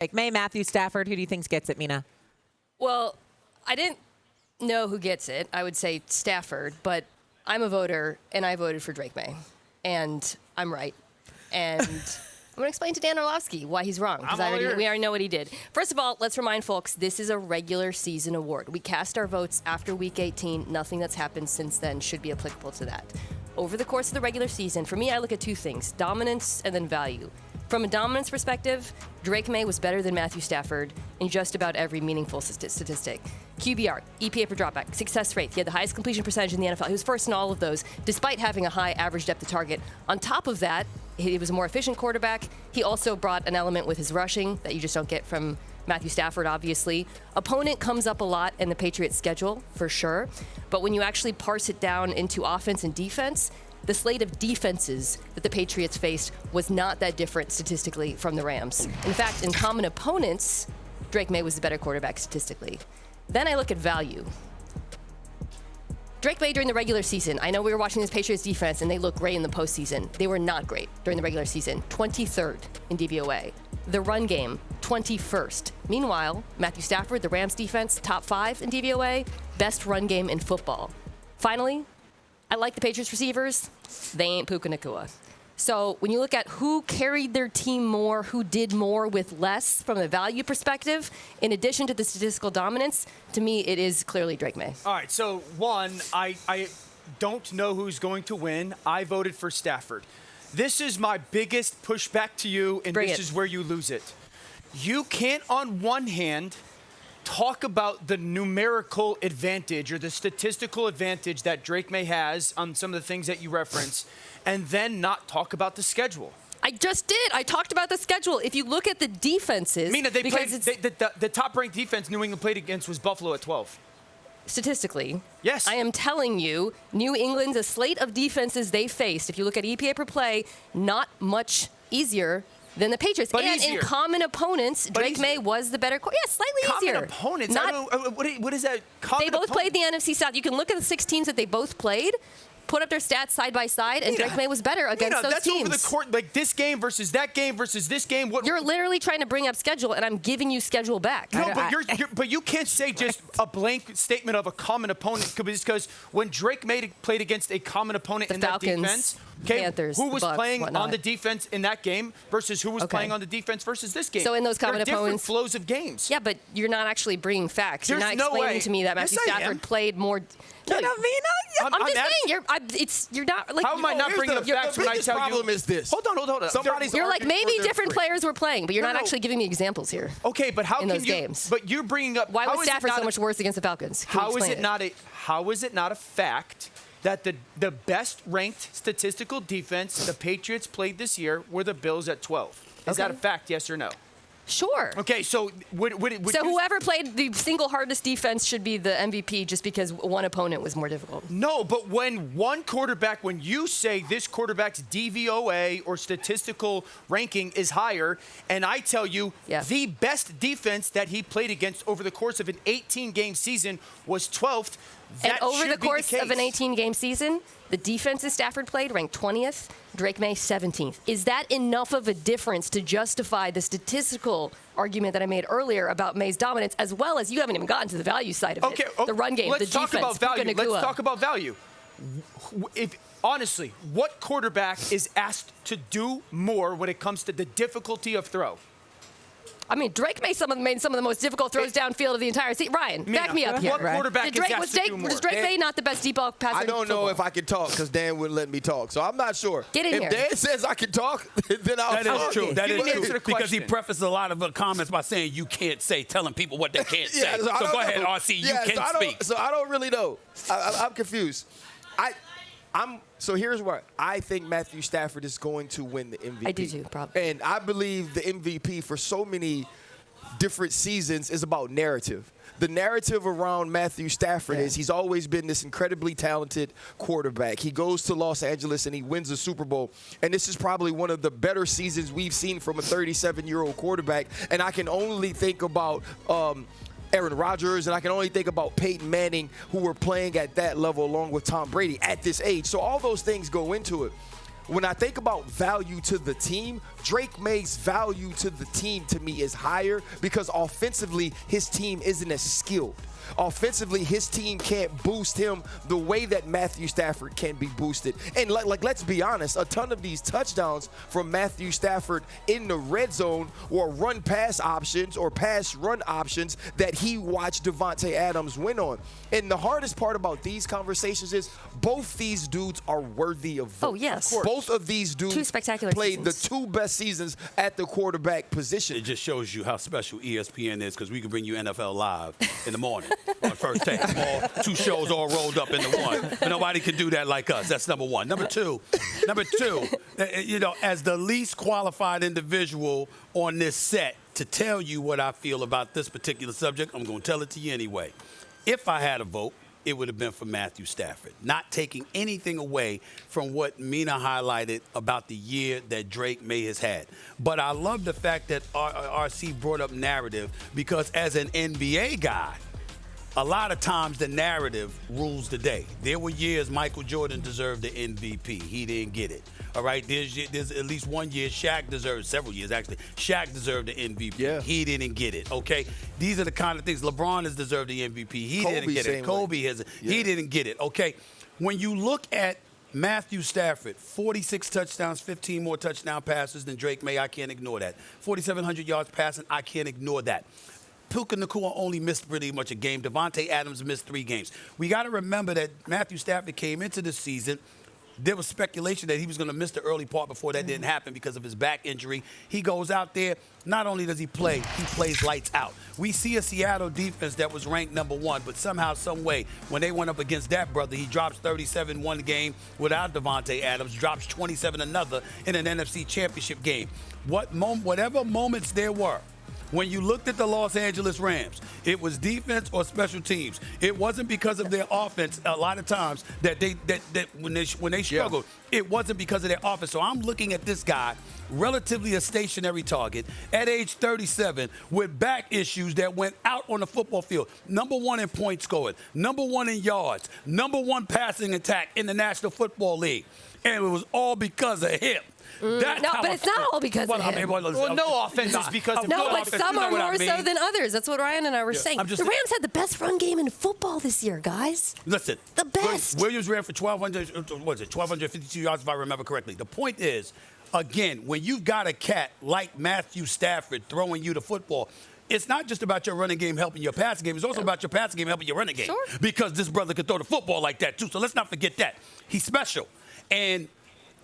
Like Maye, Matthew Stafford, who do you think gets it, Mina? Well, I didn't know who gets it. I would say Stafford, but I'm a voter, and I voted for Drake Maye. And I'm right. And I'm going to explain to Dan Orlovsky why he's wrong, because we already know what he did. First of all, let's remind folks, this is a regular season award. We cast our votes after Week 18. Nothing that's happened since then should be applicable to that. Over the course of the regular season, for me, I look at two things, dominance and then value. From a dominance perspective, Drake Maye was better than Matthew Stafford in just about every meaningful statistic. QBR, EPA per dropback, success rate. He had the highest completion percentage in the NFL. He was first in all of those, despite having a high average depth of target. On top of that, he was a more efficient quarterback. He also brought an element with his rushing that you just don't get from Matthew Stafford, obviously. Opponent comes up a lot in the Patriots' schedule, for sure. But when you actually parse it down into offense and defense, the slate of defenses that the Patriots faced was not that different statistically from the Rams. In fact, in common opponents, Drake Maye was the better quarterback statistically. Then I look at value. Drake Maye during the regular season, I know we were watching this Patriots defense and they look great in the postseason. They were not great during the regular season. 23rd in DVOA. The run game, 21st. Meanwhile, Matthew Stafford, the Rams defense, top 5 in DVOA, best run game in football. Finally, I like the Patriots receivers. They ain't Puka Nacua. So when you look at who carried their team more, who did more with less from a value perspective, in addition to the statistical dominance, to me, it is clearly Drake Maye. All right, so one, I don't know who's going to win. I voted for Stafford. This is my biggest pushback to you, and this is where you lose it. You can't, on one hand, talk about the numerical advantage or the statistical advantage that Drake Maye has on some of the things that you reference, and then not talk about the schedule. I just did. I talked about the schedule. If you look at the defenses, Mina, the top-ranked defense New England played against was Buffalo at 12. Statistically, yes, I am telling you, New England's a slate of defenses they faced. If you look at EPA per play, not much easier than the Patriots. But and easier. In common opponents, Drake Maye was the better. Slightly easier. Common opponents? What is that? They both played the NFC South. You can look at the 6 teams that they both played, put up their stats side by side, and Drake Maye was better against those that's teams. Over the court, like this game versus that game versus this game. You're literally trying to bring up schedule, and I'm giving you schedule back. No, but you can't say just a blank statement of a common opponent because when Drake Maye played against a common opponent in Falcons, that defense, okay, Panthers, who was Bucks, playing whatnot. on the defense in that game versus who was playing on the defense versus this game? So in those common different opponents, flows of games. Yeah, but you're not actually bringing facts. You're not explaining to me that Matthew Stafford played more. I'm just saying, you're not like. How am I not bringing up facts when I tell you? The problem is this. Hold on. You're like, maybe different players were playing, but you're not actually giving me examples here. Okay, but how in can those you? Games. But you're bringing up. Why was Stafford so much worse against the Falcons? How is it not a fact that the best ranked statistical defense the Patriots played this year were the Bills at 12? Is that a fact? Yes or no? Sure. Okay, so whoever played the single hardest defense should be the MVP just because one opponent was more difficult. No, but when you say this quarterback's DVOA or statistical ranking is higher, and I tell you the best defense that he played against over the course of an 18-game season was 12th, and over the course of an 18-game season, the defenses Stafford played ranked 20th, Drake Maye 17th. Is that enough of a difference to justify the statistical argument that I made earlier about Maye's dominance, as well as you haven't even gotten to the value side of it? The run game, the defense. Let's talk about value. Honestly, what quarterback is asked to do more when it comes to the difficulty of throw? I mean, Drake made some of the most difficult throws downfield of the entire season. Ryan, back me up here. What quarterback is asked to do more? Was Drake Maye not the best deep ball passer? I don't know if I can talk because Dan wouldn't let me talk, so I'm not sure. Get in here. If Dan says I can talk, then I'll talk. That is true. That is true. Because he question. prefaced a lot of the comments by saying you can't say, telling people what they can't say. So go ahead, RC. You can speak. So I don't really know. I'm confused. So here's what I think Matthew Stafford is going to win the MVP. I do too, probably. And I believe the MVP for so many different seasons is about narrative. The narrative around Matthew Stafford is he's always been this incredibly talented quarterback. He goes to Los Angeles and he wins a Super Bowl. And this is probably one of the better seasons we've seen from a 37-year-old quarterback. And I can only think about Aaron Rodgers, and I can only think about Peyton Manning, who were playing at that level along with Tom Brady at this age. So all those things go into it. When I think about value to the team, Drake Maye's value to the team, to me, is higher because offensively, his team isn't as skilled. Offensively, his team can't boost him the way that Matthew Stafford can be boosted. And let's be honest, a ton of these touchdowns from Matthew Stafford in the red zone were run-pass options or pass-run options that he watched Davante Adams win on. And the hardest part about these conversations is both these dudes are worthy of votes. Oh, yes. Both of these dudes Two spectacular played seasons. the two best seasons at the quarterback position. It just shows you how special ESPN is because we can bring you NFL Live in the morning on first take. All two shows all rolled up into one. But nobody can do that like us. That's number one. Number two, as the least qualified individual on this set to tell you what I feel about this particular subject, I'm going to tell it to you anyway. If I had a vote, it would have been for Matthew Stafford, not taking anything away from what Mina highlighted about the year that Drake Maye has had. But I love the fact that RC brought up narrative because as an NBA guy, a lot of times the narrative rules the day. There were years Michael Jordan deserved the MVP. He didn't get it. All right, there's at least one year Shaq deserved, several years actually, Shaq deserved the MVP. Yeah. He didn't get it, okay? These are the kind of things. LeBron has deserved the MVP. He didn't get it. Kobe has. Yeah. He didn't get it, okay? When you look at Matthew Stafford, 46 touchdowns, 15 more touchdown passes than Drake Maye, I can't ignore that. 4,700 yards passing, I can't ignore that. Puka Nacua only missed pretty much a game. Davante Adams missed 3 games. We got to remember that Matthew Stafford came into the season. There was speculation that he was going to miss the early part before that didn't happen because of his back injury. He goes out there. Not only does he play, he plays lights out. We see a Seattle defense that was ranked number 1, but somehow, some way, when they went up against that brother, he drops 37 one game without Davante Adams, drops 27 another in an NFC Championship game. Whatever moments there were, when you looked at the Los Angeles Rams, it was defense or special teams. It wasn't because of their offense a lot of times that when they struggled, it wasn't because of their offense. So I'm looking at this guy, relatively a stationary target, at age 37, with back issues that went out on the football field. Number 1 in points scored, number 1 in yards, number 1 passing attack in the National Football League. And it was all because of him. No, but it's not all because of him. Well, no offense is because of No, good but offense. some You know are what I more so mean? than others. That's what Ryan and I were saying. The Rams had the best run game in football this year, guys. Listen. The best. Williams ran for 1,252 yards, if I remember correctly. The point is, again, when you've got a cat like Matthew Stafford throwing you the football, it's not just about your running game helping your passing game. It's also about your passing game helping your running game. Sure. Because this brother can throw the football like that, too. So let's not forget that. He's special. And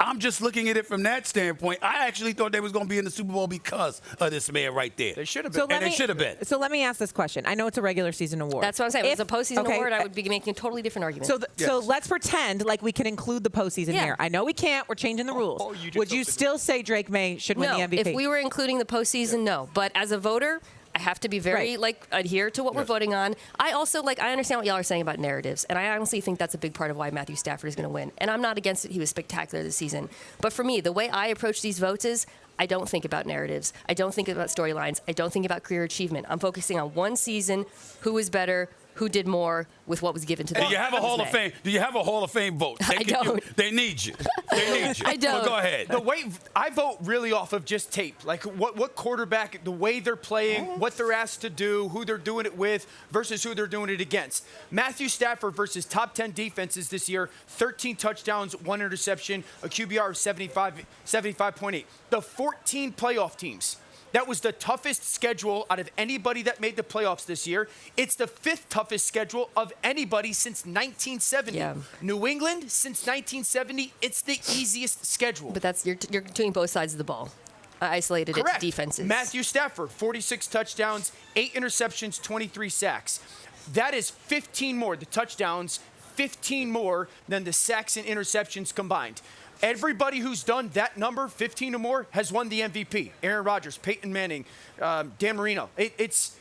I'm just looking at it from that standpoint. I actually thought they was going to be in the Super Bowl because of this man right there. They should have been. They should have been. So let me ask this question. I know it's a regular season award. That's what I'm saying. If it was a postseason award, I would be making a totally different argument. So let's pretend like we can include the postseason here. I know we can't. We're changing the rules. Would you still say Drake Maye should win the MVP? If we were including the postseason, no. But as a voter, I have to be very adhere to what we're voting on. I also I understand what y'all are saying about narratives, and I honestly think that's a big part of why Matthew Stafford is going to win. And I'm not against it. He was spectacular this season. But for me, the way I approach these votes is I don't think about narratives. I don't think about storylines. I don't think about career achievement. I'm focusing on one season, who was better, who did more with what was given to them. Do you have a Hall of Fame? Do you have a Hall of Fame vote? I don't. They need you. They need you. I don't. Well, go ahead. The way I vote really off of just tape, like what quarterback, the way they're playing, what they're asked to do, who they're doing it with versus who they're doing it against. Matthew Stafford versus top 10 defenses this year, 13 touchdowns, 1 interception, a QBR of 75.8. The 14 playoff teams. That was the toughest schedule out of anybody that made the playoffs this year. It's the 5th toughest schedule of anybody since 1970. Yeah. New England, since 1970, it's the easiest schedule. But that's you're doing both sides of the ball. Isolated Correct. its defenses. Matthew Stafford, 46 touchdowns, 8 interceptions, 23 sacks. That is 15 more, the touchdowns, 15 more than the sacks and interceptions combined. Everybody who's done that number, 15 or more, has won the MVP. Aaron Rodgers, Peyton Manning, Dan Marino. There's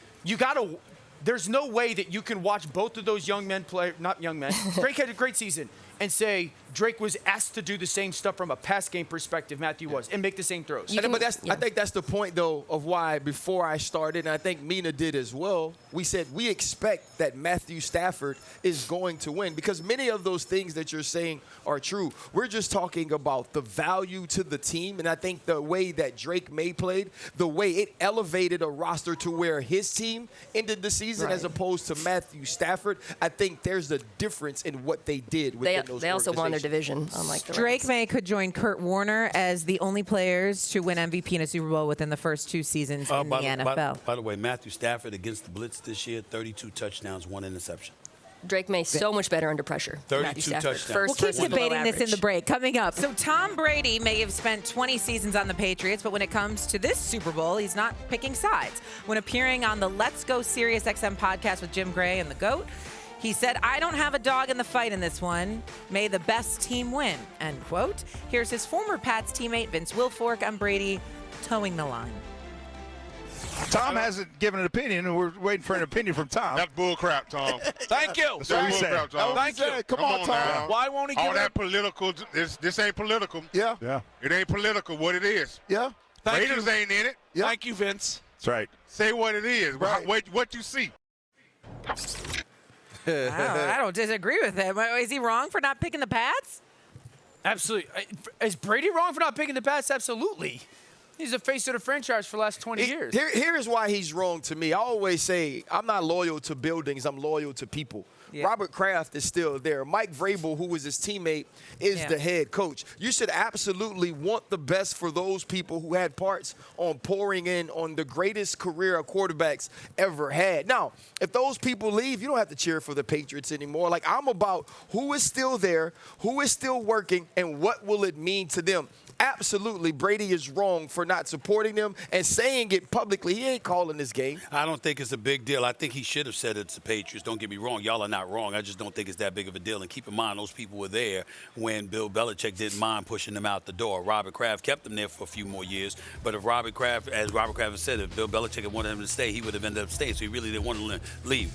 no way that you can watch both of those young men play, not young men. Drake had a great season. and say Drake was asked to do the same stuff from a pass game perspective Matthew was, and make the same throws. I think that's the point, though, of why before I started, and I think Mina did as well, we said we expect that Matthew Stafford is going to win because many of those things that you're saying are true. We're just talking about the value to the team, and I think the way that Drake Maye played, the way it elevated a roster to where his team ended the season as opposed to Matthew Stafford, I think there's a difference in what they did within those They also won their division, unlike the Drake Maye could join Kurt Warner as the only players to win MVP in a Super Bowl within the first 2 seasons in the NFL. By the way, Matthew Stafford against the Blitz this year, 32 touchdowns, 1 interception. Drake Maye so much better under pressure. 32 touchdowns. We'll keep debating this in the break. Coming up. So Tom Brady may have spent 20 seasons on the Patriots, but when it comes to this Super Bowl, he's not picking sides. When appearing on the Let's Go Sirius XM podcast with Jim Gray and the GOAT, he said, "I don't have a dog in the fight in this one. May the best team win," end quote. Here's his former Pats teammate, Vince Wilfork, on Brady towing the line. Tom hasn't given an opinion, and we're waiting for an opinion from Tom. That's bull crap, Tom. Thank you. That's bull crap, Tom. Thank you. Come on, Tom. Now. Why won't he give all that political? This ain't political. Yeah. It ain't political. What it is. Yeah. Raiders ain't in it. Yeah. Thank you, Vince. That's right. Say what it is. Right. What you see. I don't disagree with him. Is he wrong for not picking the Pats? Absolutely. Is Brady wrong for not picking the Pats? Absolutely. He's the face of the franchise for the last 20 years. Here's why he's wrong to me. I always say I'm not loyal to buildings. I'm loyal to people. Yeah. Robert Kraft is still there. Mike Vrabel, who was his teammate, is the head coach. You should absolutely want the best for those people who had parts on pouring in on the greatest career of quarterbacks ever had. Now, if those people leave, you don't have to cheer for the Patriots anymore. Like, I'm about who is still there, who is still working, and what will it mean to them. Absolutely, Brady is wrong for not supporting them and saying it publicly. He ain't calling this game. I don't think it's a big deal. I think he should have said it's the Patriots. Don't get me wrong. Y'all are not wrong. I just don't think it's that big of a deal. And keep in mind, those people were there when Bill Belichick didn't mind pushing them out the door. Robert Kraft kept them there for a few more years. But if Robert Kraft, as Robert Kraft has said, if Bill Belichick had wanted him to stay, he would have ended up staying. So he really didn't want to leave.